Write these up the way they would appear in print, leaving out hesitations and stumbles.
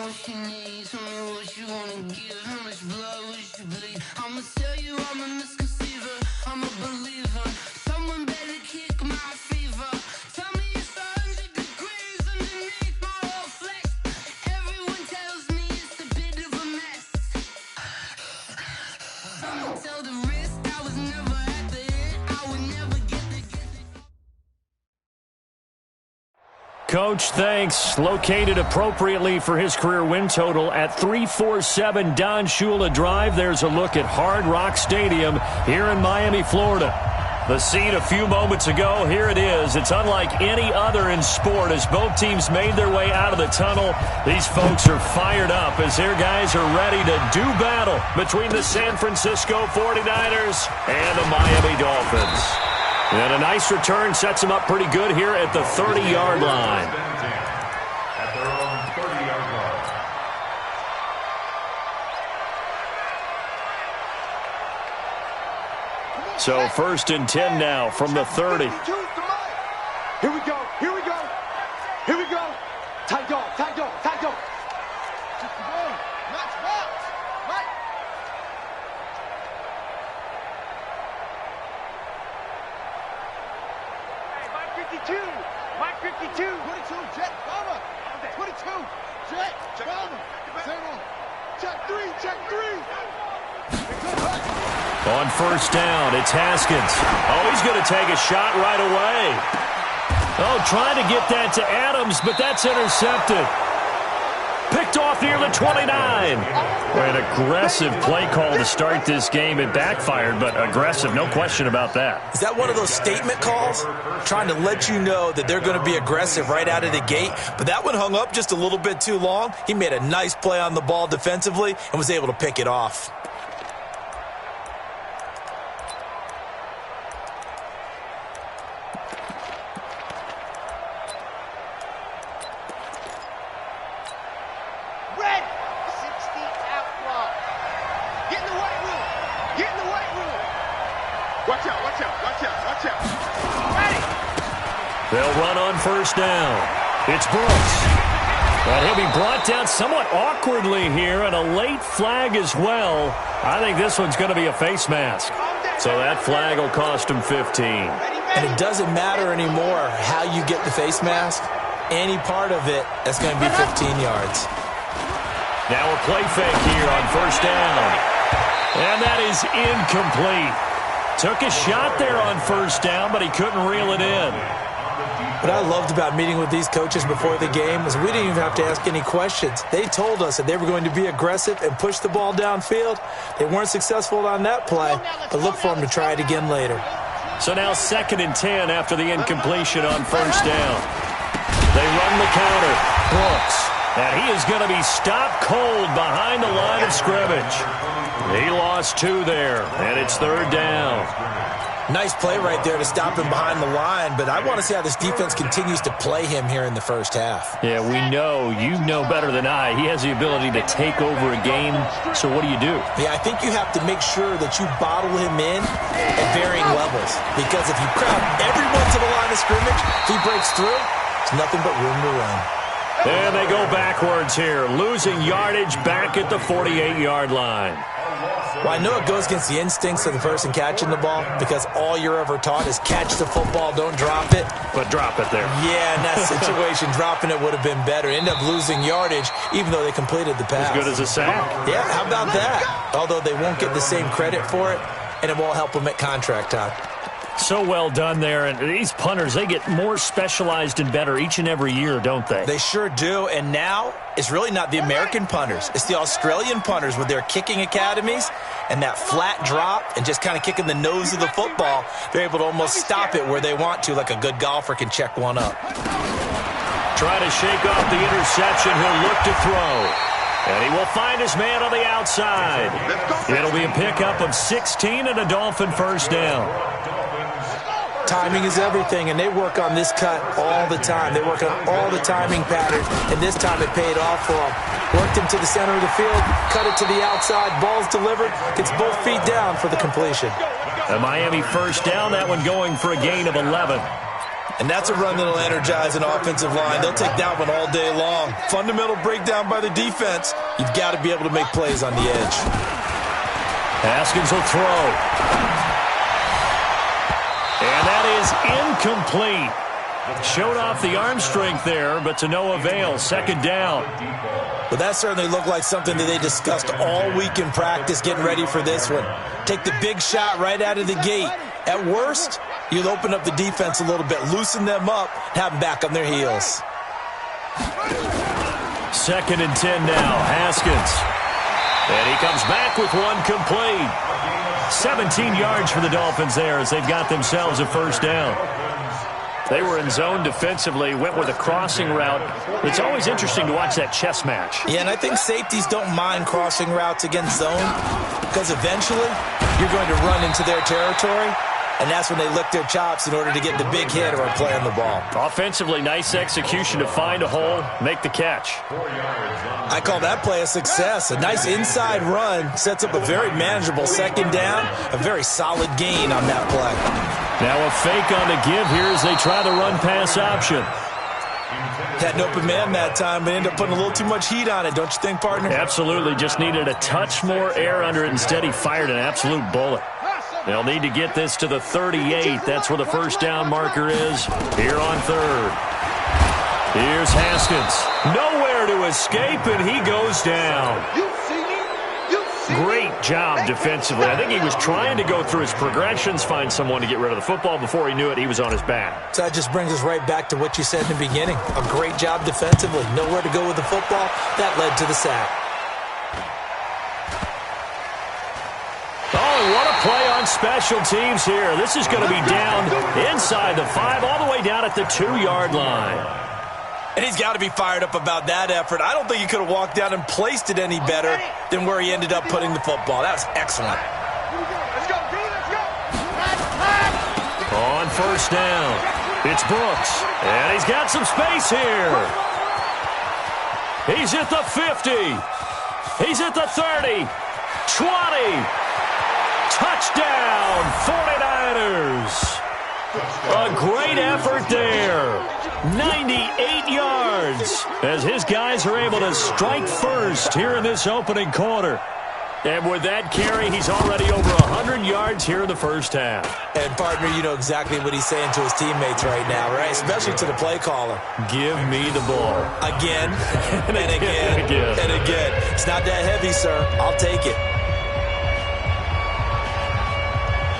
what you need, tell me what you wanna give, how much blood would you bleed? I'ma tell you I'm a misconceiver, I'm a believer. Someone better kick my fever. Tell me it's 100 degrees underneath my whole flesh. Everyone tells me it's a bit of a mess. Someone tell the risk I was never at the end. I would never get the Coach, thanks. Located appropriately for his career win total at 347 Don Shula Drive. There's a look at Hard Rock Stadium here in Miami, Florida. The scene a few moments ago, here it is. It's unlike any other in sport as both teams made their way out of the tunnel. These folks are fired up as their guys are ready to do battle between the San Francisco 49ers and the Miami Dolphins. And a nice return sets them up pretty good here at the 30-yard line. At their own 30-yard line. So 1st and 10 now from the 30. Here we go. Here we go. Here we go. Tight dog. Tight dog. Tight dog. Match box. Right. Mike 52. 22. Jet. Bomber. 22. Jet. Bomber. Zero. Check 3. Check 3. On 1st down, it's Haskins. Oh, he's going to take a shot right away. Oh, trying to get that to Adams, but that's intercepted. Picked off near the 29. An aggressive play call to start this game. It backfired, but aggressive, no question about that. Is that one of those statement calls? Trying to let you know that they're going to be aggressive right out of the gate, but that one hung up just a little bit too long. He made a nice play on the ball defensively and was able to pick it off. They'll run on 1st down. It's Brooks. But he'll be brought down somewhat awkwardly here, and a late flag as well. I think this one's going to be a face mask. So that flag will cost him 15. And it doesn't matter anymore how you get the face mask. Any part of it, that's going to be 15 yards. Now a play fake here on 1st down. And that is incomplete. Took a shot there on 1st down, but he couldn't reel it in. What I loved about meeting with these coaches before the game is we didn't even have to ask any questions. They told us that they were going to be aggressive and push the ball downfield. They weren't successful on that play, but look for them to try it again later. So now 2nd and 10 after the incompletion on 1st down. They run the counter. Brooks. And he is going to be stopped cold behind the line of scrimmage. He lost 2 there, and it's 3rd down. Nice play right there to stop him behind the line, but I want to see how this defense continues to play him here in the 1st half. Yeah, we know. You know better than I. He has the ability to take over a game, so what do you do? Yeah, I think you have to make sure that you bottle him in at varying levels, because if you crowd everyone to the line of scrimmage, if he breaks through, there's nothing but room to run. And they go backwards here, losing yardage back at the 48-yard line. Well, I know it goes against the instincts of the person catching the ball because all you're ever taught is catch the football, don't drop it. But drop it there. Yeah, in that situation, dropping it would have been better. End up losing yardage even though they completed the pass. As good as a sack. Yeah, how about that? Although they won't get the same credit for it, and it won't help them at contract time. So well done there. And these punters, they get more specialized and better each and every year, don't they? They sure do. And now it's really not the American punters. It's the Australian punters with their kicking academies and that flat drop and just kind of kicking the nose of the football. They're able to almost stop it where they want to, like a good golfer can check one up. Try to shake off the interception. He'll look to throw. And he will find his man on the outside. It'll be a pickup of 16 and a Dolphin 1st down. Timing is everything, and they work on this cut all the time. They work on all the timing patterns, and this time it paid off for them. Worked him to the center of the field, cut it to the outside, ball's delivered, gets both feet down for the completion. A Miami 1st down, that one going for a gain of 11. And that's a run that'll energize an offensive line. They'll take that one all day long. Fundamental breakdown by the defense. You've got to be able to make plays on the edge. Haskins will throw. And that is incomplete. Showed off the arm strength there, but to no avail. Second down. But that certainly looked like something that they discussed all week in practice getting ready for this one. Take the big shot right out of the gate. At worst, you'll open up the defense a little bit, loosen them up, have them back on their heels. 2nd and 10 now. Haskins. And he comes back with one complete. 17 yards for the Dolphins there as they've got themselves a first down. They were in zone defensively, went with a crossing route. It's always interesting to watch that chess match. Yeah, and I think safeties don't mind crossing routes against zone because eventually you're going to run into their territory, and that's when they lick their chops in order to get the big hit or play on the ball. Offensively, nice execution to find a hole, make the catch. I call that play a success. A nice inside run sets up a very manageable second down, a very solid gain on that play. Now a fake on the give here as they try the run-pass option. Had an open man that time, but ended up putting a little too much heat on it, don't you think, partner? Absolutely. Just needed a touch more air under it. Instead, he fired an absolute bullet. They'll need to get this to the 38. That's where the first down marker is here on 3rd. Here's Haskins. Nowhere to escape, and he goes down. Great job defensively. I think he was trying to go through his progressions, find someone to get rid of the football. Before he knew it, he was on his back. So that just brings us right back to what you said in the beginning. A great job defensively. Nowhere to go with the football. That led to the sack. Oh, and what a play on special teams here. This is going to be down inside the 5, all the way down at the 2-yard line. And he's got to be fired up about that effort. I don't think he could have walked down and placed it any better than where he ended up putting the football. That was excellent. Let's go, D, let's go. On first down, it's Brooks. And he's got some space here. He's at the 50. He's at the 30. 20. Touchdown, 49ers. A great effort there. 98 yards as his guys are able to strike first here in this opening quarter. And with that carry, he's already over 100 yards here in the first half. And, partner, you know exactly what he's saying to his teammates right now, right? Especially to the play caller. Give me the ball. Again, and again, and again. It's not that heavy, sir. I'll take it.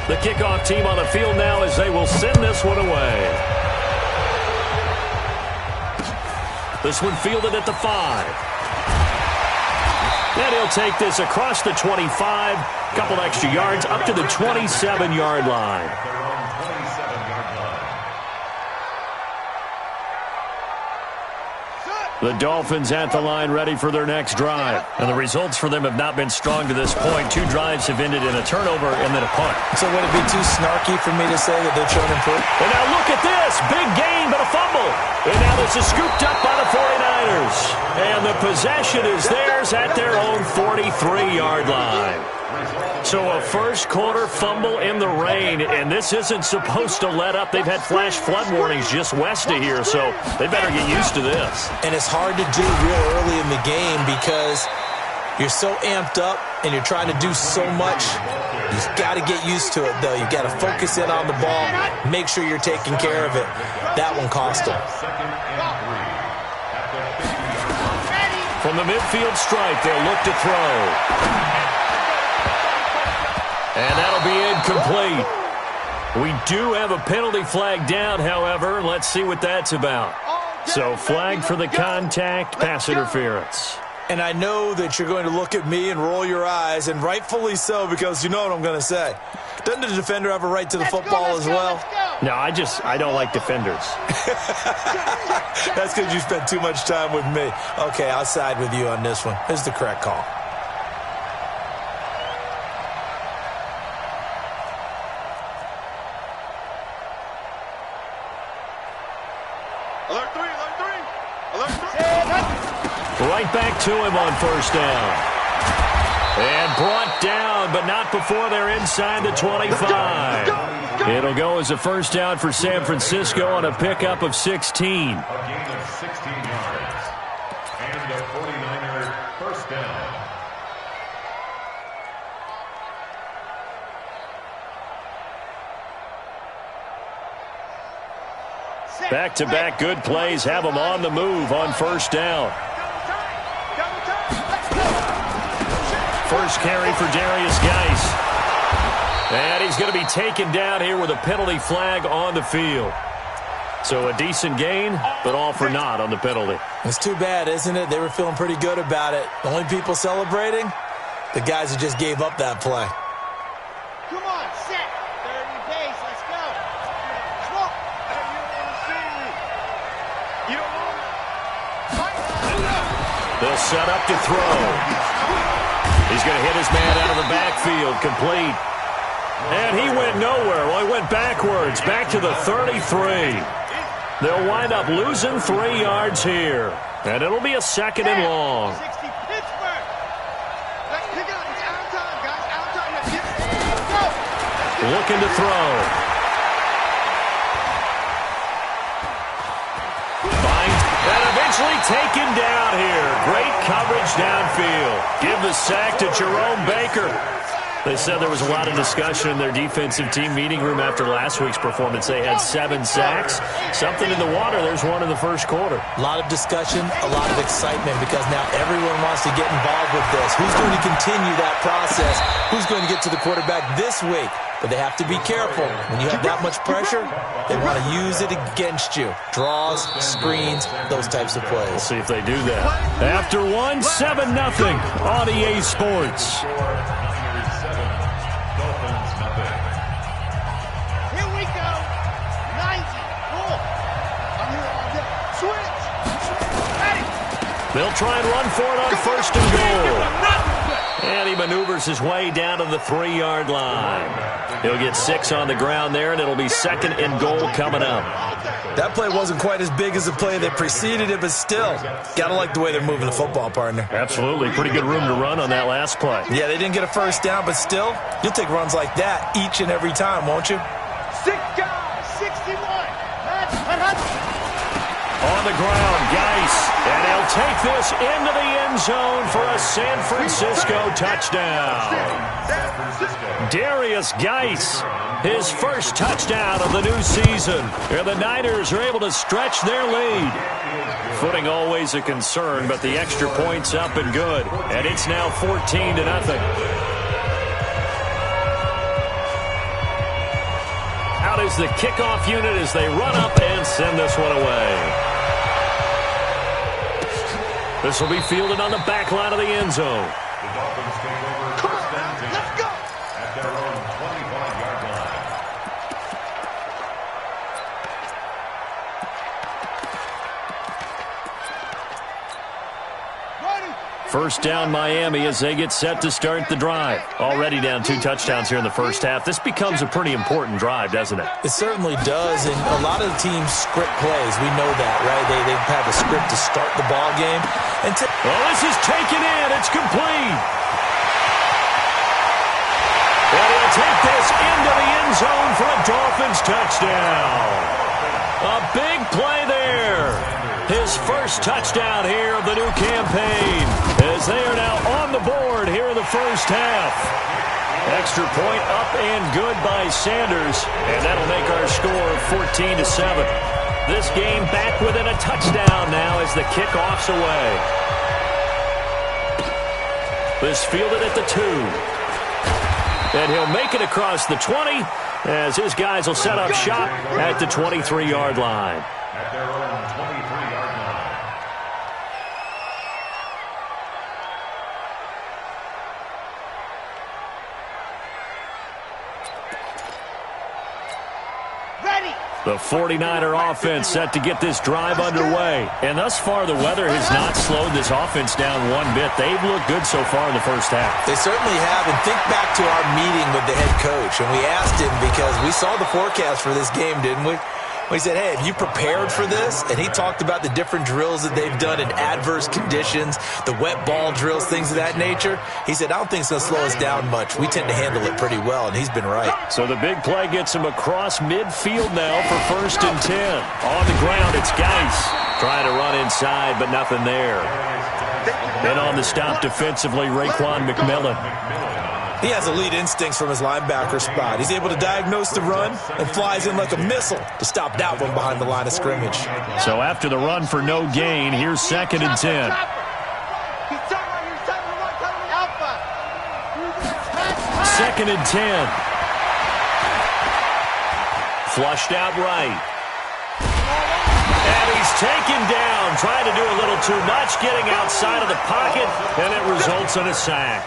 The kickoff team on the field now as they will send this one away. This one fielded at the 5. And he'll take this across the 25. Couple extra yards up to the 27-yard line. The Dolphins at the line ready for their next drive. And the results for them have not been strong to this point. 2 drives have ended in a turnover and then a punt. So would it be too snarky for me to say that they've shown improvement? And now look at this. Big gain, but a fumble. And now this is scooped up by the 49ers. And the possession is theirs at their own 43-yard line. So a first quarter fumble in the rain, and this isn't supposed to let up. They've had flash flood warnings just west of here, so they better get used to this. And it's hard to do real early in the game because you're so amped up and you're trying to do so much. You've got to get used to it, though. You've got to focus in on the ball, make sure you're taking care of it. That one cost them. From the midfield stripe, they'll look to throw. And that'll be incomplete. We do have a penalty flag down, however. Let's see what that's about. So flag for the contact, pass interference. And I know that you're going to look at me and roll your eyes, and rightfully so, because you know what I'm going to say. Doesn't the defender have a right to the football as well? No, I don't like defenders. That's because you spent too much time with me. Okay, I'll side with you on this one. Here's the correct call. Alert 3, alert 3. Alert 3. Right back to him on first down. And brought down, but not before they're inside the 25. It'll go as a first down for San Francisco on a pickup of 16. A gain of 16 yards. And a 49er first down. Back-to-back good plays have them on the move on first down. First carry for Darius Geis. And he's going to be taken down here with a penalty flag on the field. So a decent gain, but all for naught on the penalty. It's too bad, isn't it? They were feeling pretty good about it. The only people celebrating, the guys who just gave up that play. Come on, set. 30 pace, let's go. Smoke. You don't want it. They'll set up to throw. He's going to hit his man out of the backfield, complete. And he went nowhere. Well, he went backwards, back to the 33. They'll wind up losing 3 yards here. And it'll be a second and long. 60 Pittsburgh. Let's pick it up. It's out of time, guys. Out of time. Let's go. Looking to throw. Finds and eventually taken down here. Great coverage downfield. Give the sack to Jerome Baker. They said there was a lot of discussion in their defensive team meeting room after last week's performance. They had 7 sacks. Something in the water. There's one in the first quarter. A lot of discussion, a lot of excitement because now everyone wants to get involved with this. Who's going to continue that process? Who's going to get to the quarterback this week? But they have to be careful. When you have that much pressure, they want to use it against you. Draws, screens, those types of plays. We'll see if they do that. After one, 7-0 on EA Sports. Here we go. 90. Cool. I'm here all day. Switch. Ready. They'll try and run for it on first and goal. And he maneuvers his way down to the 3-yard line. He'll get 6 on the ground there, and it'll be second and goal coming up. That play wasn't quite as big as the play that preceded it, but still, got to like the way they're moving the football, partner. Absolutely. Pretty good room to run on that last play. Yeah, they didn't get a first down, but still, you'll take runs like that each and every time, won't you? 6 guys. 61. On the ground, Geis. And he'll take this into the end zone for a San Francisco touchdown. Darius Geis, his first touchdown of the new season. And the Niners are able to stretch their lead. Footing always a concern, but the extra point's up and good. And it's now 14-0. Out is the kickoff unit as they run up and send this one away. This will be fielded on the back line of the end zone. The Dolphins take over first down Let's go. at their own 25-yard line. First down Miami as they get set to start the drive. Already down 2 touchdowns here in the first half. This becomes a pretty important drive, doesn't it? It certainly does, and a lot of the teams script plays. We know that, right? They have a script to start the ball game. And well, this is taken in. It's complete. And he'll take this into the end zone for a Dolphins touchdown. A big play there. His first touchdown here of the new campaign as they are now on the board here in the first half. Extra point up and good by Sanders, and that'll make our score 14-7. This game back within a touchdown now as the kickoff's away. This fielded at the 2. And he'll make it across the 20 as his guys will set up shop at the 23-yard line. At their own 23-yard line. Ready. The 49er offense set to get this drive underway. And thus far, the weather has not slowed this offense down one bit. They've looked good so far in the first half. They certainly have. And think back to our meeting with the head coach. And we asked him because we saw the forecast for this game, didn't we? He said, hey, have you prepared for this? And he talked about the different drills that they've done in adverse conditions, the wet ball drills, things of that nature. He said, I don't think it's going to slow us down much. We tend to handle it pretty well, and he's been right. So the big play gets him across midfield now for 1st and 10. On the ground, it's Geis trying to run inside, but nothing there. And on the stop defensively, Raekwon McMillan. He has elite instincts from his linebacker spot. He's able to diagnose the run and flies in like a missile to stop that one behind the line of scrimmage. So after the run for no gain, here's 2nd and 10. 2nd and 10. Flushed out right. And he's taken down, trying to do a little too much, getting outside of the pocket, and it results in a sack.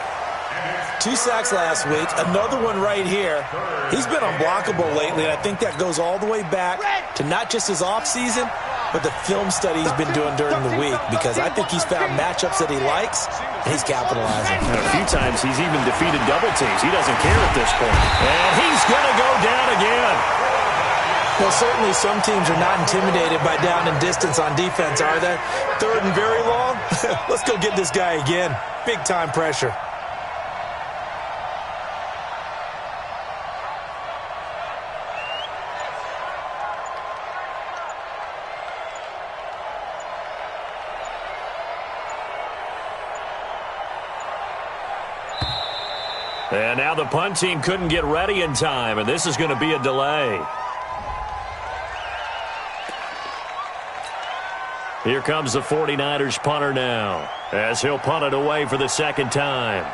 2 sacks last week, another one right here. He's been unblockable lately, and I think that goes all the way back to not just his offseason, but the film study he's been doing during the week, because I think he's found matchups that he likes, and he's capitalizing. And a few times he's even defeated double teams. He doesn't care at this point. And he's going to go down again. Well, certainly some teams are not intimidated by down and distance on defense, are they? 3rd and very long? Let's go get this guy again. Big-time pressure. And now the punt team couldn't get ready in time, and this is going to be a delay. Here comes the 49ers punter now, as he'll punt it away for the 2nd time.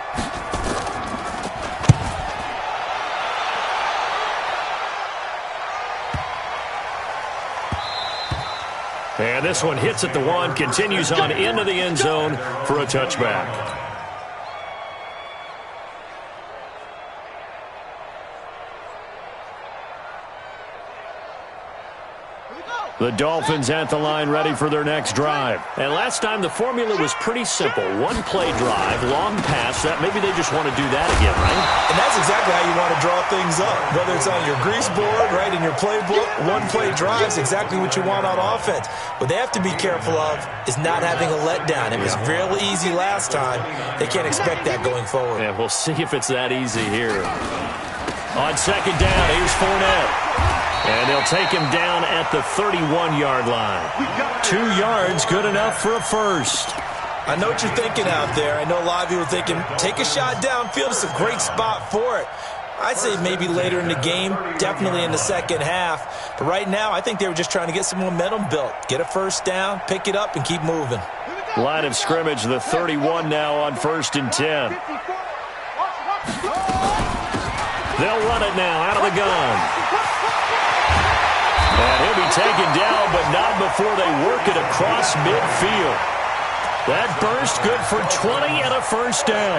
And this one hits at the 1, continues on into the end zone for a touchback. The Dolphins at the line ready for their next drive. And last time the formula was pretty simple. 1-play drive, long pass. That maybe they just want to do that again, right? And that's exactly how you want to draw things up. Whether it's on your grease board, right, in your playbook, 1-play drive is exactly what you want on offense. What they have to be careful of is not having a letdown. It was real easy last time. They can't expect that going forward. Yeah, we'll see if it's that easy here. On 2nd down, here's Fournette. And they'll take him down at the 31-yard line. 2 yards, good enough for a first. I know what you're thinking out there. I know a lot of you are thinking, take a shot downfield. It's a great spot for it. I'd say maybe later in the game, definitely in the 2nd half. But right now, I think they were just trying to get some momentum built. Get a first down, pick it up, and keep moving. Line of scrimmage, the 31 now on 1st and 10. They'll run it now out of the gun. And he'll be taken down, but not before they work it across midfield. That burst good for 20 and a first down.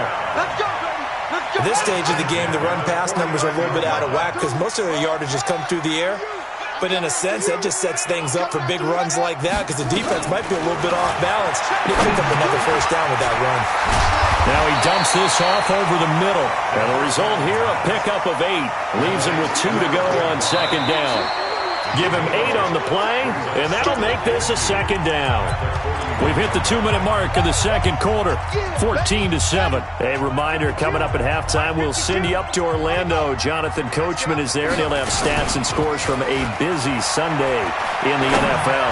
At this stage of the game, the run-pass numbers are a little bit out of whack because most of their yardage has come through the air. But in a sense, that just sets things up for big runs like that because the defense might be a little bit off balance. They pick up another first down with that run. Now he dumps this off over the middle. And the result here, a pickup of 8. Leaves him with 2 to go on 2nd down. Give him 8 on the play, and that'll make this a 2nd down. We've hit the 2-minute mark of the 2nd quarter, 14-7. A reminder, coming up at halftime, we'll send you up to Orlando. Jonathan Coachman is there, and he'll have stats and scores from a busy Sunday in the NFL.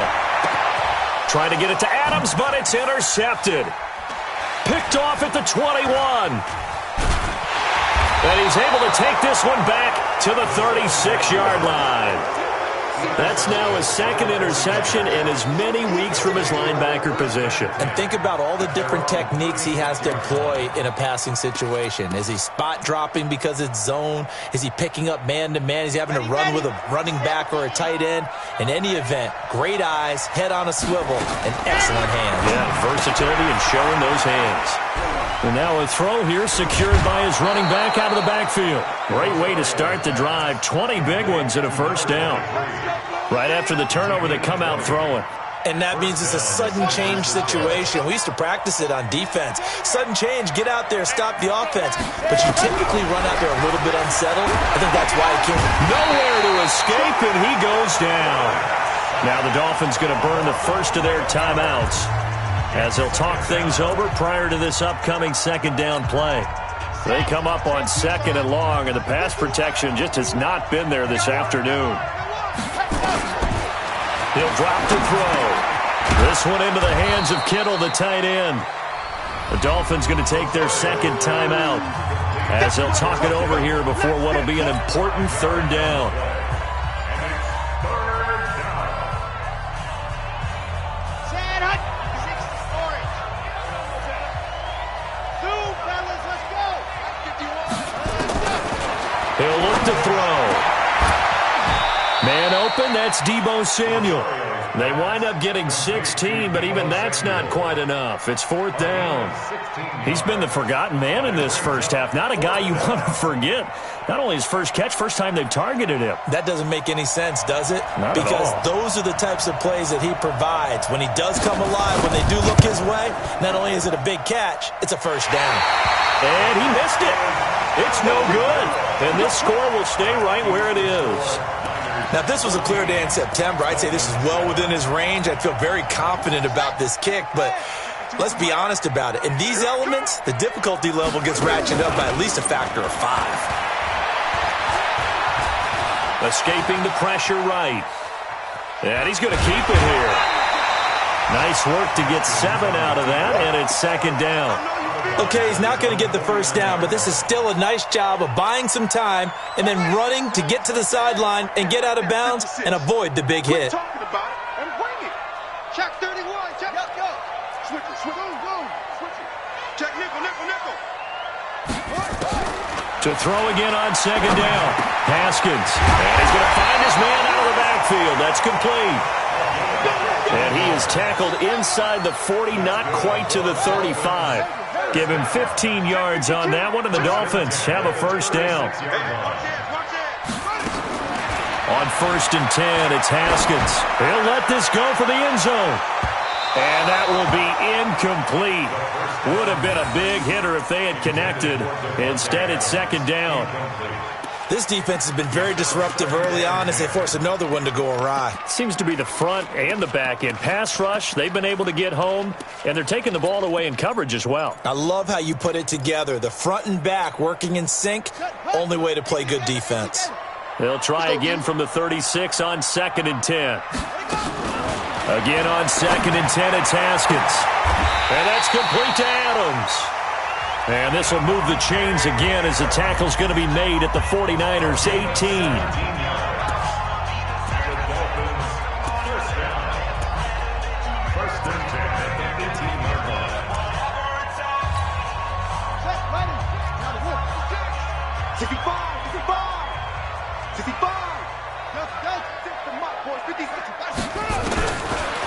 Trying to get it to Adams, but it's intercepted. Picked off at the 21. And he's able to take this one back to the 36-yard line. That's now his 2nd interception in as many weeks from his linebacker position. And think about all the different techniques he has to employ in a passing situation. Is he spot dropping because it's zone? Is he picking up man-to-man? Is he having to run with a running back or a tight end? In any event, great eyes, head on a swivel, and excellent hands. Yeah, versatility and showing those hands. And now a throw here secured by his running back out of the backfield. Great way to start the drive. 20 big ones and a first down. Right after the turnover, they come out throwing. And that means it's a sudden change situation. We used to practice it on defense. Sudden change, get out there, stop the offense. But you typically run out there a little bit unsettled. I think that's why he can't. Nowhere to escape, and he goes down. Now the Dolphins going to burn the first of their timeouts as they'll talk things over prior to this upcoming second down play. They come up on second and long, and the pass protection just has not been there this afternoon. He'll drop to throw. This one into the hands of Kittle, the tight end. The Dolphins going to take their second timeout as they'll talk it over here before what will be an important third down. He'll look to throw. Man open, that's Deebo Samuel. They wind up getting 16, but even that's not quite enough. It's fourth down. He's been the forgotten man in this first half. Not a guy you want to forget. Not only his first catch, first time they've targeted him. That doesn't make any sense, does it? Not because at all. Those are the types of plays that he provides. When he does come alive, when they do look his way, not only is it a big catch, it's a first down. And he missed it. It's no good. And this score will stay right where it is. Now, if this was a clear day in September, I'd say this is well within his range. I'd feel very confident about this kick, but let's be honest about it. In these elements, the difficulty level gets ratcheted up by at least a factor of 5. Escaping the pressure right. And he's going to keep it here. Nice work to get 7 out of that, and it's second down. Okay, he's not going to get the first down, but this is still a nice job of buying some time and then running to get to the sideline and get out of bounds and avoid the big hit. Talking about it and bring it. Check 31. Check. Go. Switch it. Go. Switch it. Check nickel. To throw again on second down. Haskins. And he's going to find his man out of the backfield. That's complete. And he is tackled inside the 40, not quite to the 35. Give him 15 yards on that one, and the Dolphins have a first down. On first and 10, it's Haskins. He'll let this go for the end zone. And that will be incomplete. Would have been a big hitter if they had connected. Instead, it's second down. This defense has been very disruptive early on as they force another one to go awry. Seems to be the front and the back end. Pass rush, they've been able to get home, and they're taking the ball away in coverage as well. I love how you put it together. The front and back working in sync, only way to play good defense. They'll try again from the 36 on second and 10. Again on second and 10, it's Haskins. And that's complete to Adams. And this will move the chains again as the tackle's going to be made at the 49ers 18.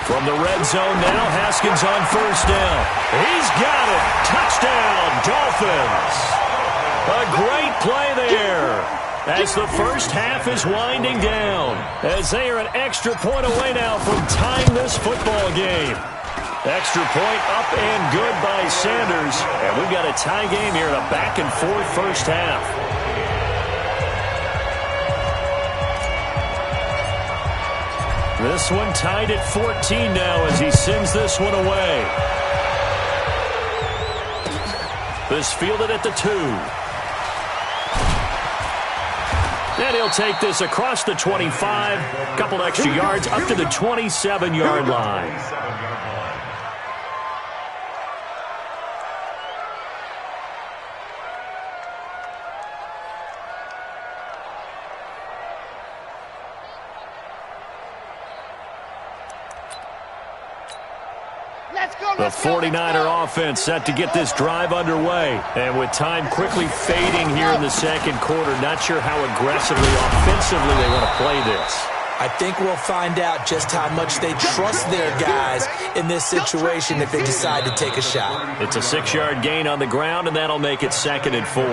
From the red zone now, Haskins on first down. He's got it. Touchdown, Dolphins. A great play there as the first half is winding down, as they are an extra point away now from tying this football game. Extra point up and good by Sanders, and we've got a tie game here in a back-and-forth first half. This one tied at 14 now as he sends this one away. This fielded at the 2. And he'll take this across the 25. Couple extra yards up to the 27-yard line. The 49er offense set to get this drive underway. And with time quickly fading here in the second quarter, not sure how aggressively, offensively they want to play this. I think we'll find out just how much they trust their guys in this situation if they decide to take a shot. It's a 6-yard gain on the ground, and that'll make it second and 4.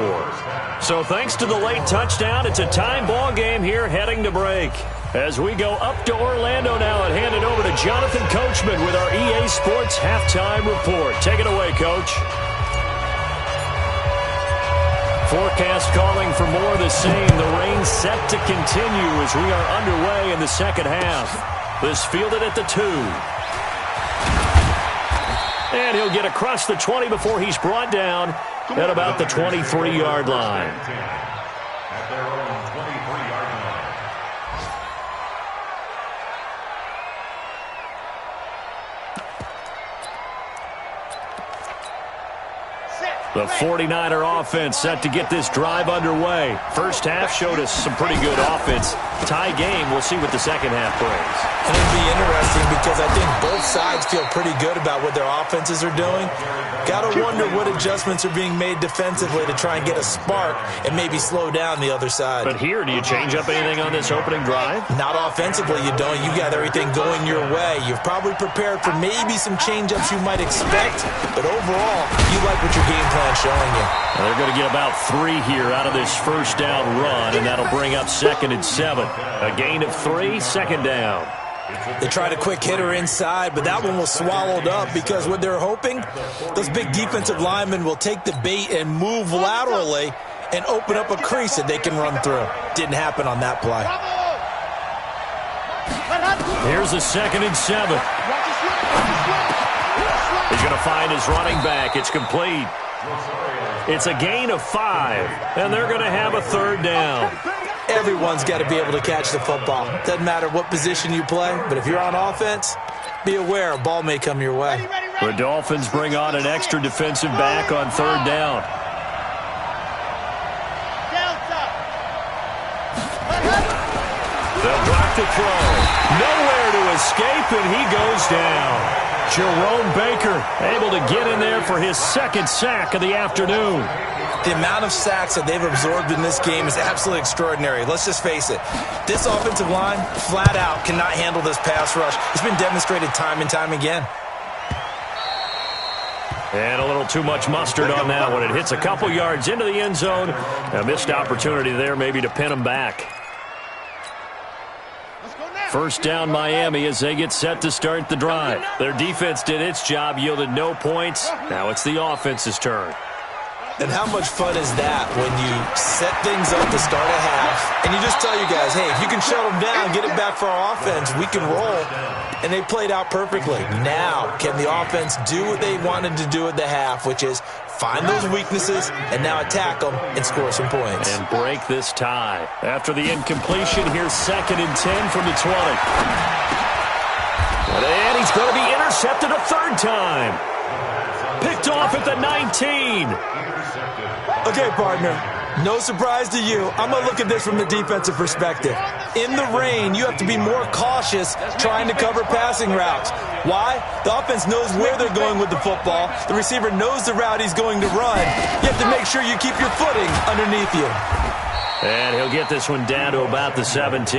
So thanks to the late touchdown, it's a tie ball game here heading to break. As we go up to Orlando now and hand it over to Jonathan Coachman with our EA Sports Halftime Report. Take it away, Coach. Forecast calling for more of the same. The rain set to continue as we are underway in the second half. This fielded at the 2. And he'll get across the 20 before he's brought down at about the 23-yard line. At their own 23-yard line. The 49er offense set to get this drive underway. First half showed us some pretty good offense. Tie game. We'll see what the second half brings. And it'll be interesting because I think both sides feel pretty good about what their offenses are doing. Got to wonder what adjustments are being made defensively to try and get a spark and maybe slow down the other side. But here, do you change up anything on this opening drive? Not offensively, you don't. You got everything going your way. You've probably prepared for maybe some change-ups you might expect, but overall, you like what your game plan's showing you. Well, they're going to get about 3 here out of this first down run, and that'll bring up 2nd and 7. A gain of 3, 2nd down. They tried a quick hitter inside, but that one was swallowed up because what they're hoping, those big defensive linemen will take the bait and move laterally and open up a crease that they can run through. Didn't happen on that play. Here's a 2nd and 7. He's going to find his running back. It's complete. It's a gain of 5, and they're going to have a 3rd down. Everyone's got to be able to catch the football. Doesn't matter what position you play, but if you're on offense, be aware a ball may come your way. The Dolphins bring on an extra defensive back on 3rd down. They'll block the throw. Nowhere to escape, and he goes down. Jerome Baker able to get in there for his 2nd sack of the afternoon. The amount of sacks that they've absorbed in this game is absolutely extraordinary. Let's just face it. This offensive line, flat out, cannot handle this pass rush. It's been demonstrated time and time again. And a little too much mustard on that one. It hits a couple yards into the end zone. A missed opportunity there maybe to pin them back. First down Miami as they get set to start the drive. Their defense did its job, yielded no points. Now it's the offense's turn. And how much fun is that when you set things up to start a half and you just tell you guys, hey, if you can shut them down, get it back for our offense, we can roll. And they played out perfectly. Now, can the offense do what they wanted to do at the half, which is find those weaknesses and now attack them and score some points. And break this tie. After the incompletion, here's 2nd and 10 from the 20. And he's going to be intercepted a 3rd time. Picked off at the 19. Okay, partner, no surprise to you. I'm going to look at this from the defensive perspective. In the rain, you have to be more cautious trying to cover passing routes. Why? The offense knows where they're going with the football. The receiver knows the route he's going to run. You have to make sure you keep your footing underneath you. And he'll get this one down to about the 17.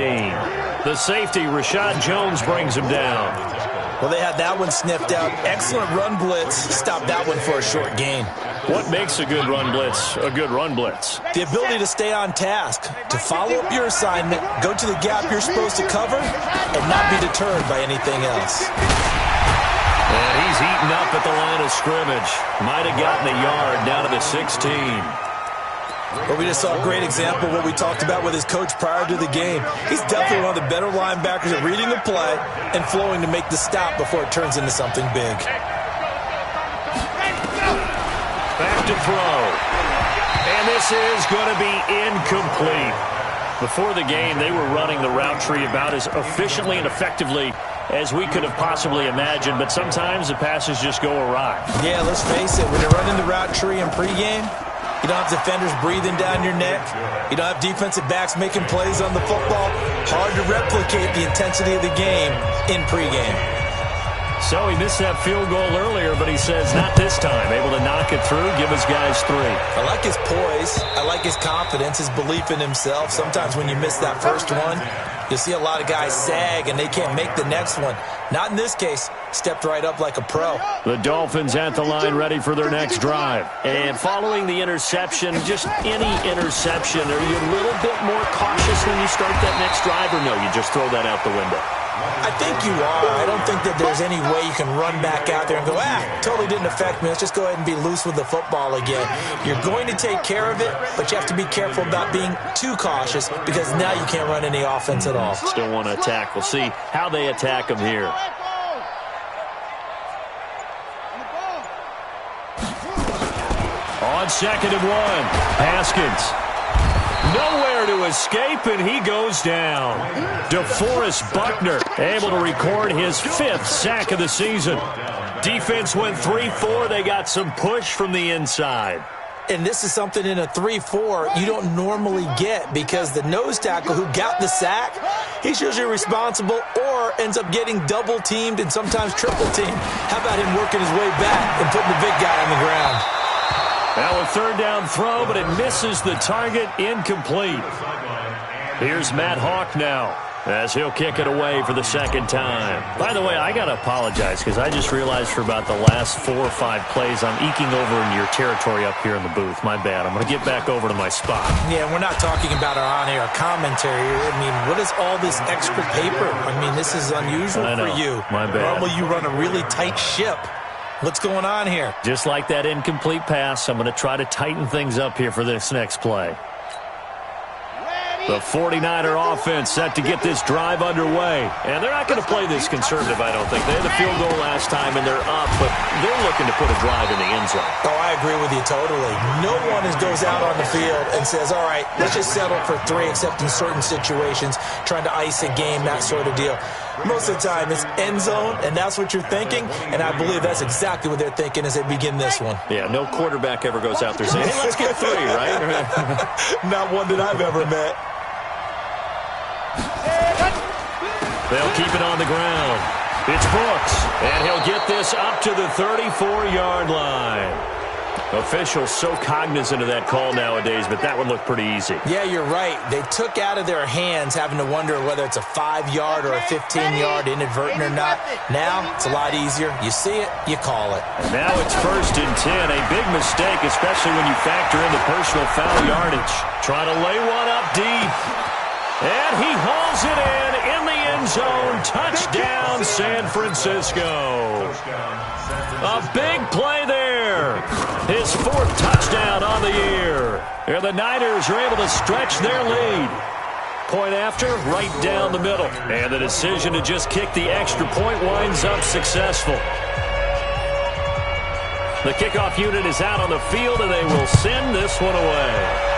The safety, Rashad Jones, brings him down. Well, they had that one sniffed out. Excellent run blitz. Stopped that one for a short gain. What makes a good run blitz a good run blitz? The ability to stay on task, to follow up your assignment, go to the gap you're supposed to cover, and not be deterred by anything else. And he's eaten up at the line of scrimmage. Might have gotten a yard down to the 16. But we just saw a great example of what we talked about with his coach prior to the game. He's definitely one of the better linebackers at reading the play and flowing to make the stop before it turns into something big. Back to throw. And this is going to be incomplete. Before the game, they were running the route tree about as efficiently and effectively as we could have possibly imagined, but sometimes the passes just go awry. Yeah, let's face it, when you're running the route tree in pregame, you don't have defenders breathing down your neck. You don't have defensive backs making plays on the football. Hard to replicate the intensity of the game in pregame. So he missed that field goal earlier, but he says not this time. Able to knock it through, give his guys 3. I like his poise. I like his confidence, his belief in himself. Sometimes when you miss that first one, you'll see a lot of guys sag and they can't make the next one. Not in this case. Stepped right up like a pro. The Dolphins at the line ready for their next drive. And following the interception, just any interception, are you a little bit more cautious when you start that next drive, or no, you just throw that out the window? I think you are. I don't think that there's any way you can run back out there and go, totally didn't affect me. Let's just go ahead and be loose with the football again. You're going to take care of it, but you have to be careful about being too cautious because now you can't run any offense at all. Still want to attack. We'll see how they attack them here. On 2nd and 1, Haskins. Nowhere to escape, and he goes down. DeForest Buckner able to record his 5th sack of the season. Defense went 3-4. They got some push from the inside. And this is something in a 3-4 you don't normally get because the nose tackle who got the sack, he's usually responsible or ends up getting double-teamed and sometimes triple-teamed. How about him working his way back and putting the big guy on the ground? Now a 3rd down throw, but it misses the target, incomplete. Here's Matt Hawk now as he'll kick it away for the 2nd time. By the way, I got to apologize because I just realized for about the last 4 or 5 plays I'm eking over into your territory up here in the booth. My bad. I'm going to get back over to my spot. Yeah, we're not talking about our on-air commentary. I mean, what is all this extra paper? I mean, this is unusual for you. My bad. Normally you run a really tight ship. What's going on here? Just like that incomplete pass, I'm going to try to tighten things up here for this next play. The 49er offense set to get this drive underway. And they're not going to play this conservative, I don't think. They had the field goal last time, and they're up, but they're looking to put a drive in the end zone. Oh, I agree with you totally. No one goes out on the field and says, all right, let's just settle for 3, except in certain situations, trying to ice a game, that sort of deal. Most of the time, it's end zone, and that's what you're thinking, and I believe that's exactly what they're thinking as they begin this one. Yeah, no quarterback ever goes out there saying, hey, let's get 3, right? Not one that I've ever met. They'll keep it on the ground. It's Brooks, and he'll get this up to the 34-yard line. Officials so cognizant of that call nowadays, but that would look pretty easy. Yeah, you're right. They took out of their hands having to wonder whether it's a 5-yard or a 15-yard inadvertent or not. Now, it's a lot easier. You see it, you call it. Now it's 1st and 10. A big mistake, especially when you factor in the personal foul yardage. Trying to lay one up deep. And he hauls it in the end zone. Touchdown, San Francisco. A big play there. His 4th touchdown on the year. And the Niners are able to stretch their lead. Point after, right down the middle. And the decision to just kick the extra point winds up successful. The kickoff unit is out on the field, and they will send this one away.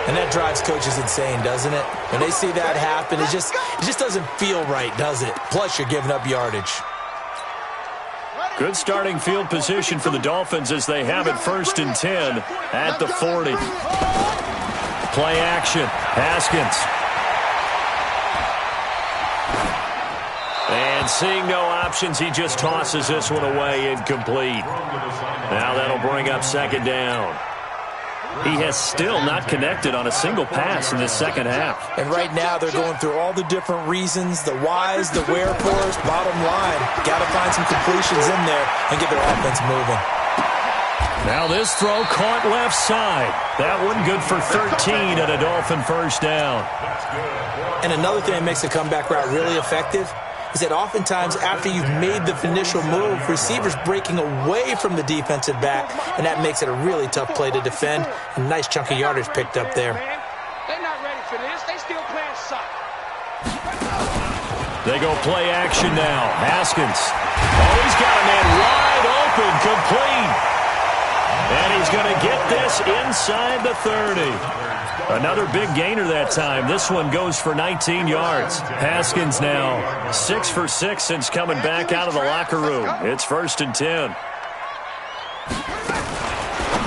And that drives coaches insane, doesn't it? When they see that happen, it just doesn't feel right, does it? Plus, you're giving up yardage. Good starting field position for the Dolphins as they have it 1st and 10 at the 40. Play action. Haskins. And seeing no options, he just tosses this one away, incomplete. Now that'll bring up 2nd down. He has still not connected on a single pass in this 2nd half. And right now they're going through all the different reasons, the whys, the wherefores. Bottom line, got to find some completions in there and get their offense moving. Now this throw caught left side. That one good for 13 and a Dolphin 1st down. And another thing that makes the comeback route really effective is that oftentimes after you've made the initial move, receivers breaking away from the defensive back, and that makes it a really tough play to defend. A nice chunk of yardage picked up there. They're not ready for this. They still playing suck. They go play action now. Haskins. Oh, he's got a man wide open, complete. And he's going to get this inside the 30. Another big gainer that time. This one goes for 19 yards. Haskins now 6 for 6 since coming back out of the locker room. It's 1st and 10.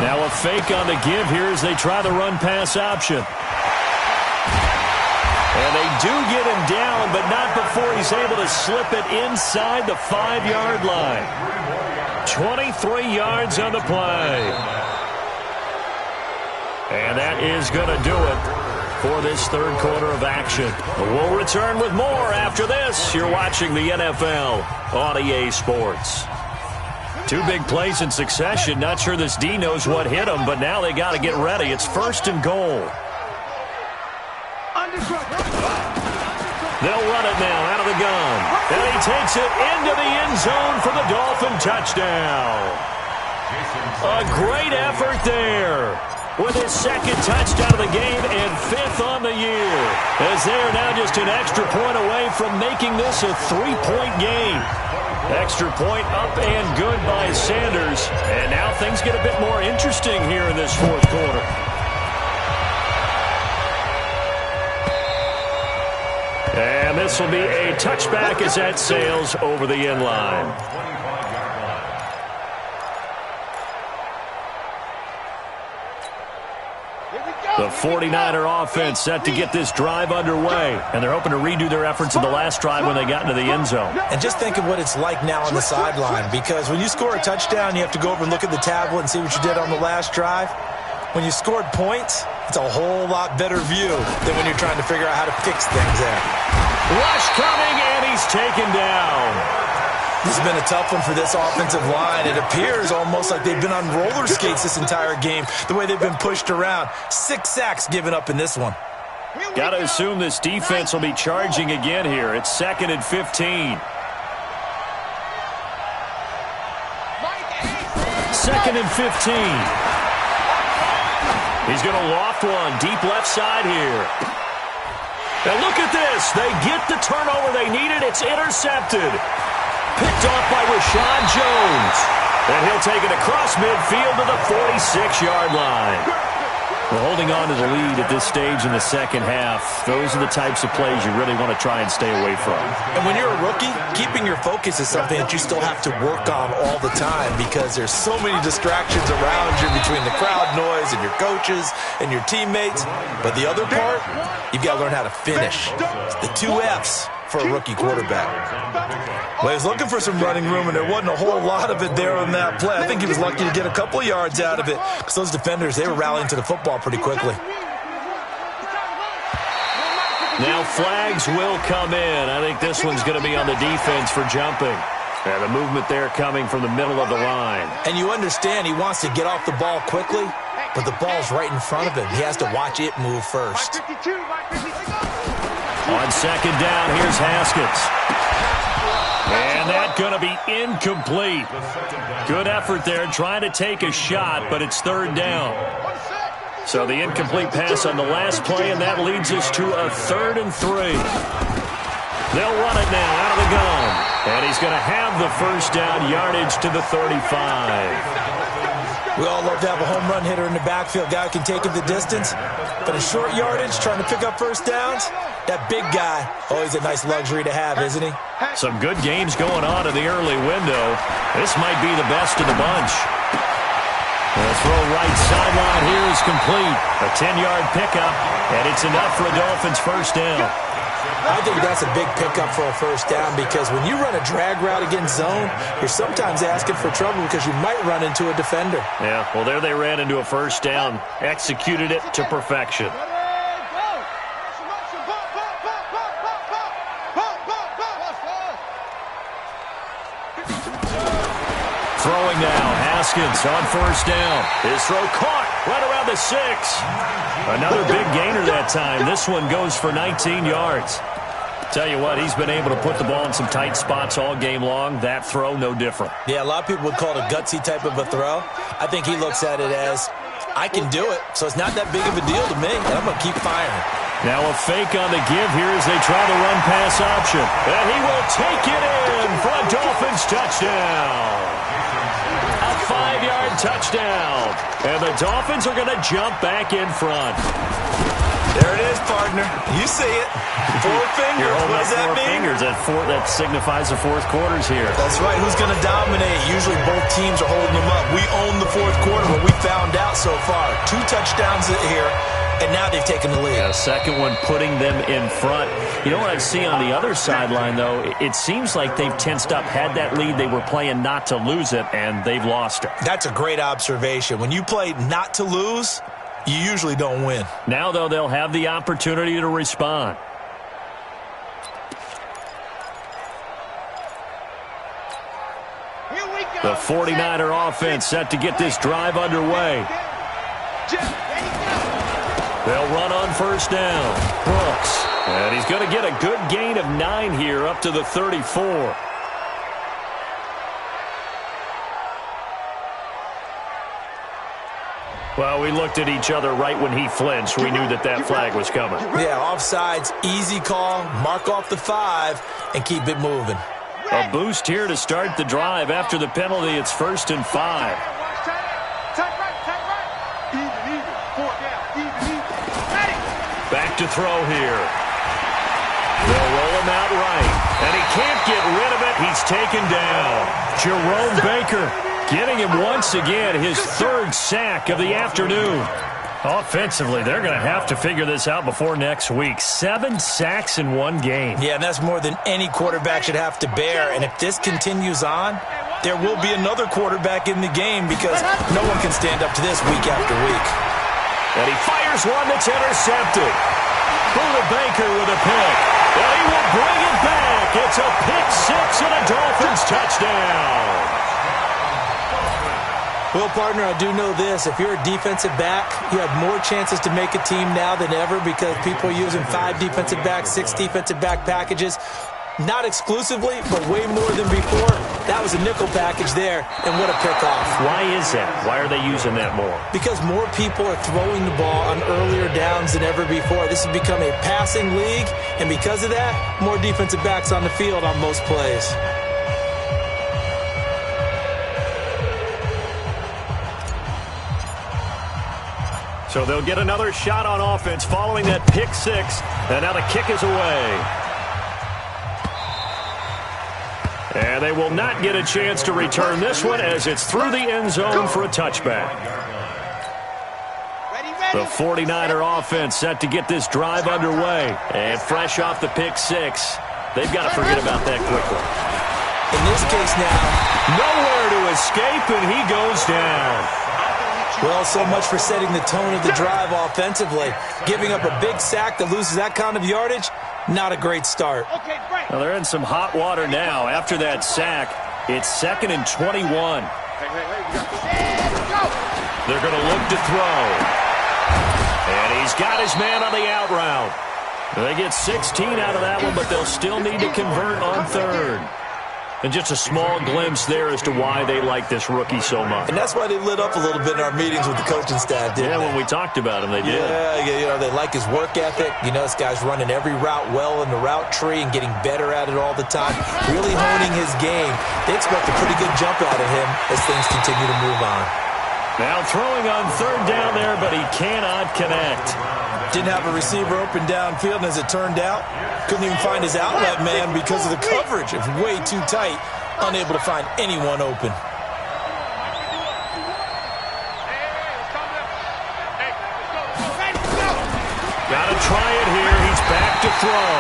Now a fake on the give here as they try the run-pass option. And they do get him down, but not before he's able to slip it inside the 5-yard line. 23 yards on the play. And that is going to do it for this third quarter of action. We'll return with more after this. You're watching the NFL on EA Sports. Two big plays in succession. Not sure this D knows what hit him, but now they got to get ready. It's 1st and goal. They'll run it now out of the gun. And he takes it into the end zone for the Dolphin touchdown. A great effort there with his 2nd touchdown of the game and 5th on the year. As they are now just an extra point away from making this a 3-point game. Extra point up and good by Sanders. And now things get a bit more interesting here in this 4th quarter. And this will be a touchback as that sails over the end line. The 49er offense set to get this drive underway. And they're hoping to redo their efforts in the last drive when they got into the end zone. And just think of what it's like now on the sideline. Because when you score a touchdown, you have to go over and look at the tablet and see what you did on the last drive. When you scored points, it's a whole lot better view than when you're trying to figure out how to fix things there. Rush coming, and he's taken down. This has been a tough one for this offensive line. It appears almost like they've been on roller skates this entire game, the way they've been pushed around. 6 sacks given up in this one. Got to assume this defense will be charging again here. It's 2nd and 15. 2nd and 15. He's going to loft one deep left side here. And look at this. They get the turnover they needed. It's intercepted. Picked off by Rashad Jones. And he'll take it across midfield to the 46-yard line. Well, holding on to the lead at this stage in the second half, those are the types of plays you really want to try and stay away from. And when you're a rookie, keeping your focus is something that you still have to work on all the time because there's so many distractions around you between the crowd noise and your coaches and your teammates. But the other part, you've got to learn how to finish. It's the 2 Fs for a rookie quarterback. Well, he was looking for some running room, and there wasn't a whole lot of it there on that play. I think he was lucky to get a couple yards out of it because those defenders, they were rallying to the football pretty quickly. Now flags will come in. I think this one's going to be on the defense for jumping. And the movement there coming from the middle of the line. And you understand he wants to get off the ball quickly, but the ball's right in front of him. He has to watch it move first. On second down, here's Haskins. And that's going to be incomplete. Good effort there, trying to take a shot, but it's 3rd down. So the incomplete pass on the last play, and that leads us to a 3rd and 3. They'll run it now out of the gun. And he's going to have the first down, yardage to the 35. We all love to have a home run hitter in the backfield, guy who can take it the distance. But in short yardage, trying to pick up first downs, that big guy, always a nice luxury to have, isn't he? Some good games going on in the early window. This might be the best of the bunch. The throw right sideline here is complete. A 10-yard pickup, and it's enough for a Dolphins first down. I think that's a big pickup for a first down because when you run a drag route against zone, you're sometimes asking for trouble because you might run into a defender. Yeah, well, there they ran into a first down. Executed it to perfection. Throwing now, Haskins on first down. His throw caught right around the 6. Another big gainer that time. This one goes for 19 yards. Tell you what, he's been able to put the ball in some tight spots all game long. That throw, no different. Yeah, a lot of people would call it a gutsy type of a throw. I think he looks at it as, I can do it, so it's not that big of a deal to me, and I'm going to keep firing. Now a fake on the give here as they try the run-pass option. And he will take it in for a Dolphins touchdown. A 5-yard touchdown. And the Dolphins are going to jump back in front. There it is, partner. You see it. 4 fingers. What does that mean? Fingers. That signifies the 4th quarter's here. That's right. Who's going to dominate? Usually both teams are holding them up. We own the 4th quarter, but we found out so far. 2 touchdowns here, and now they've taken the lead. Yeah, second one putting them in front. You know what I see on the other sideline, though? It seems like they've tensed up, had that lead. They were playing not to lose it, and they've lost it. That's a great observation. When you play not to lose, you usually don't win. Now, though, they'll have the opportunity to respond. The 49er offense set to get this drive underway. They'll run on first down. Brooks. And he's going to get a good gain of 9 here up to the 34. Well, we looked at each other right when he flinched. We knew that that flag was coming. Yeah, offsides, easy call, mark off the 5, and keep it moving. A boost here to start the drive. After the penalty, it's 1st and 5. Back to throw here. They'll roll him out right. And he can't get rid of it. He's taken down. Jerome Baker getting him once again, his 3rd sack of the afternoon. Offensively, they're going to have to figure this out before next week. 7 sacks in 1 game. Yeah, and that's more than any quarterback should have to bear. And if this continues on, there will be another quarterback in the game because no one can stand up to this week after week. And he fires one that's intercepted. Buda Baker with a pick. And he will bring it back. It's a pick 6 and a Dolphins touchdown. Well, partner, I do know this. If you're a defensive back, you have more chances to make a team now than ever because people are using 5 defensive backs, 6 defensive back packages. Not exclusively, but way more than before. That was a nickel package there, and what a pickoff. Why is that? Why are they using that more? Because more people are throwing the ball on earlier downs than ever before. This has become a passing league, and because of that, more defensive backs on the field on most plays. So they'll get another shot on offense following that pick 6, and now the kick is away. And they will not get a chance to return this one as it's through the end zone for a touchback. The 49er offense set to get this drive underway. And fresh off the pick 6, they've got to forget about that quickly. In this case now, nowhere to escape, and he goes down. Well, so much for setting the tone of the drive offensively. Giving up a big sack that loses that kind of yardage, not a great start. Well, they're in some hot water now. After that sack, it's 2nd and 21. They're going to look to throw. And he's got his man on the out route. They get 16 out of that one, but they'll still need to convert on 3rd. And just a small glimpse there as to why they like this rookie so much. And that's why they lit up a little bit in our meetings with the coaching staff, didn't they? When we talked about him, they did. Yeah, they like his work ethic. You know, this guy's running every route well in the route tree and getting better at it all the time. Really honing his game. They expect a pretty good jump out of him as things continue to move on. Now throwing on 3rd down there, but he cannot connect. Didn't have a receiver open downfield, and as it turned out, couldn't even find his outlet man because of the coverage. It was way too tight, unable to find anyone open. Got to try it here. He's back to throw.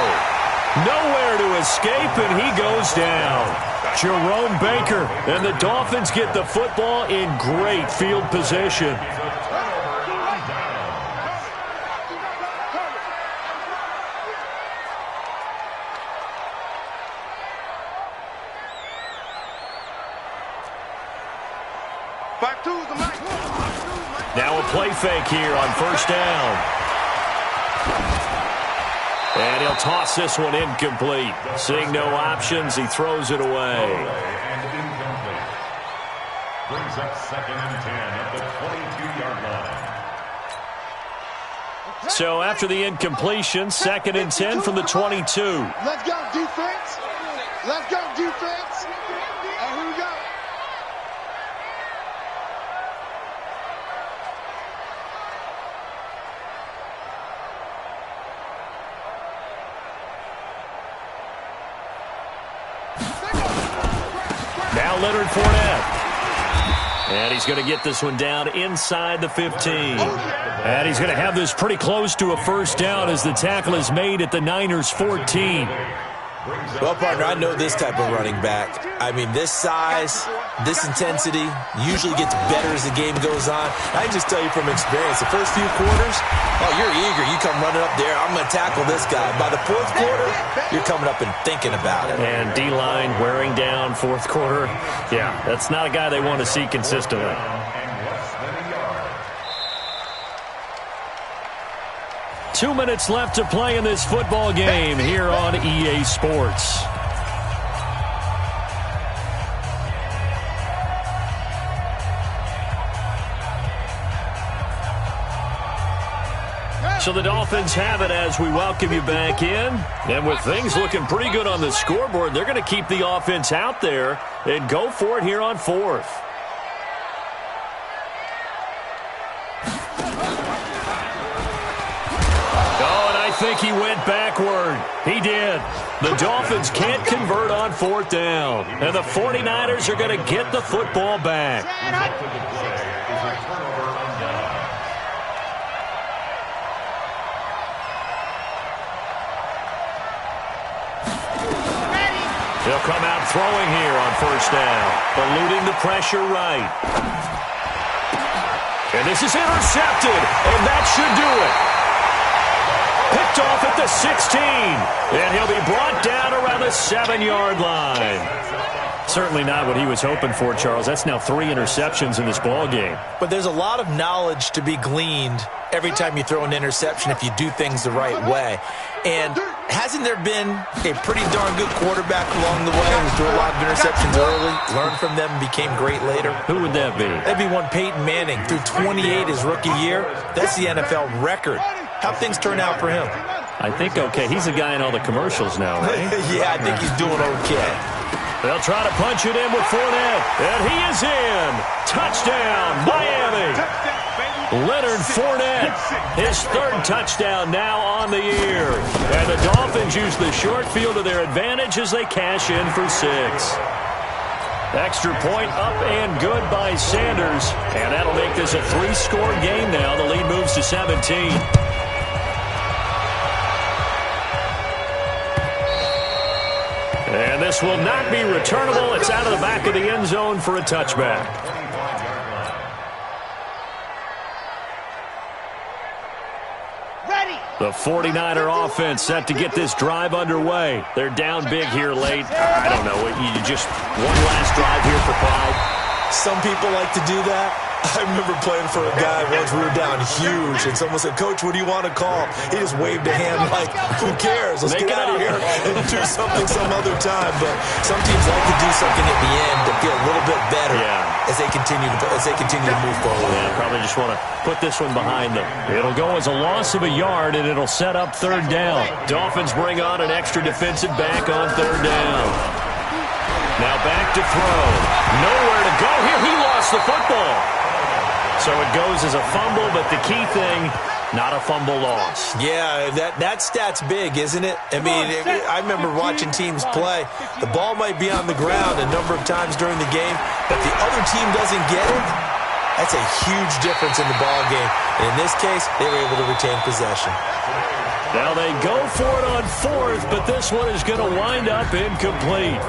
Nowhere to escape, and he goes down. Jerome Baker, and the Dolphins get the football in great field position. Now a play fake here on 1st down. And he'll toss this one incomplete. Seeing no options, he throws it away. And incomplete. Brings up 2nd and 10 at the 22-yard line. So after the incompletion, 2nd and 10 from the 22. Let's go, defense. Let's go, defense. And here we go. Now Leonard Fournette. And he's going to get this one down inside the 15. And he's going to have this pretty close to a 1st down as the tackle is made at the Niners' 14. Well, partner, I know this type of running back. I mean, this size, this intensity usually gets better as the game goes on. I can just tell you from experience, the first few quarters, oh, you're eager. You come running up there, I'm going to tackle this guy. By the fourth quarter, you're coming up and thinking about it. And D-line wearing down fourth quarter. Yeah, that's not a guy they want to see consistently. 2 minutes left to play in this football game here on EA Sports. So the Dolphins have it as we welcome you back in. And with things looking pretty good on the scoreboard, they're going to keep the offense out there and go for it here on fourth. I think he went backward. He did. The Dolphins can't convert on fourth down. And the 49ers are going to get the football back. He'll come out throwing here on first down, eluding the pressure right. And this is intercepted, and that should do it. Picked off at the 16, and he'll be brought down around the 7-yard line. Certainly not what he was hoping for, Charles. That's now 3 interceptions in this ball game. But there's a lot of knowledge to be gleaned every time you throw an interception if you do things the right way. And hasn't there been a pretty darn good quarterback along the way who threw a lot of interceptions early, learned from them, and became great later? Who would that be? That'd be one Peyton Manning. Threw 28 his rookie year. That's the NFL record. How'd things turn out for him? I think okay. He's a guy in all the commercials now, right? Yeah, I think he's doing okay. They'll try to punch it in with Fournette, and he is in. Touchdown, Miami. Leonard Fournette, his 3rd touchdown now on the year. And the Dolphins use the short field to their advantage as they cash in for 6. Extra point up and good by Sanders. And that'll make this a 3-score game now. The lead moves to 17. And this will not be returnable. It's out of the back of the end zone for a touchback. The 49er offense set to get this drive underway. They're down big here late. I don't know. You just one last drive here for pride. Some people like to do that. I remember playing for a guy once we were down huge, and someone said, "Coach, what do you want to call?" He just waved a hand like, who cares? Let's get out of here and do something some other time. But some teams like to do something at the end to feel a little bit better as they continue to move forward. Yeah, probably just want to put this one behind them. It'll go as a loss of a yard, and it'll set up 3rd down. Dolphins bring on an extra defensive back on 3rd down. Now back to throw. Nowhere to go here. He lost the football. So it goes as a fumble, but the key thing, not a fumble loss. Yeah, that stat's big, isn't it? I mean, I remember watching teams play. The ball might be on the ground a number of times during the game, but the other team doesn't get it. That's a huge difference in the ball game. And in this case, they were able to retain possession. Now they go for it on 4th, but this one is going to wind up incomplete.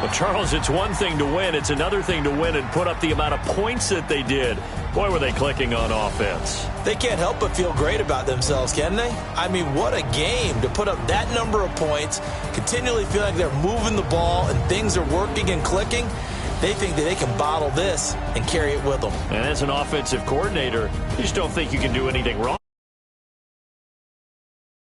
Well, Charles, it's one thing to win. It's another thing to win and put up the amount of points that they did. Boy, were they clicking on offense. They can't help but feel great about themselves, can they? I mean, what a game to put up that number of points, continually feel like they're moving the ball and things are working and clicking. They think that they can bottle this and carry it with them. And as an offensive coordinator, you just don't think you can do anything wrong.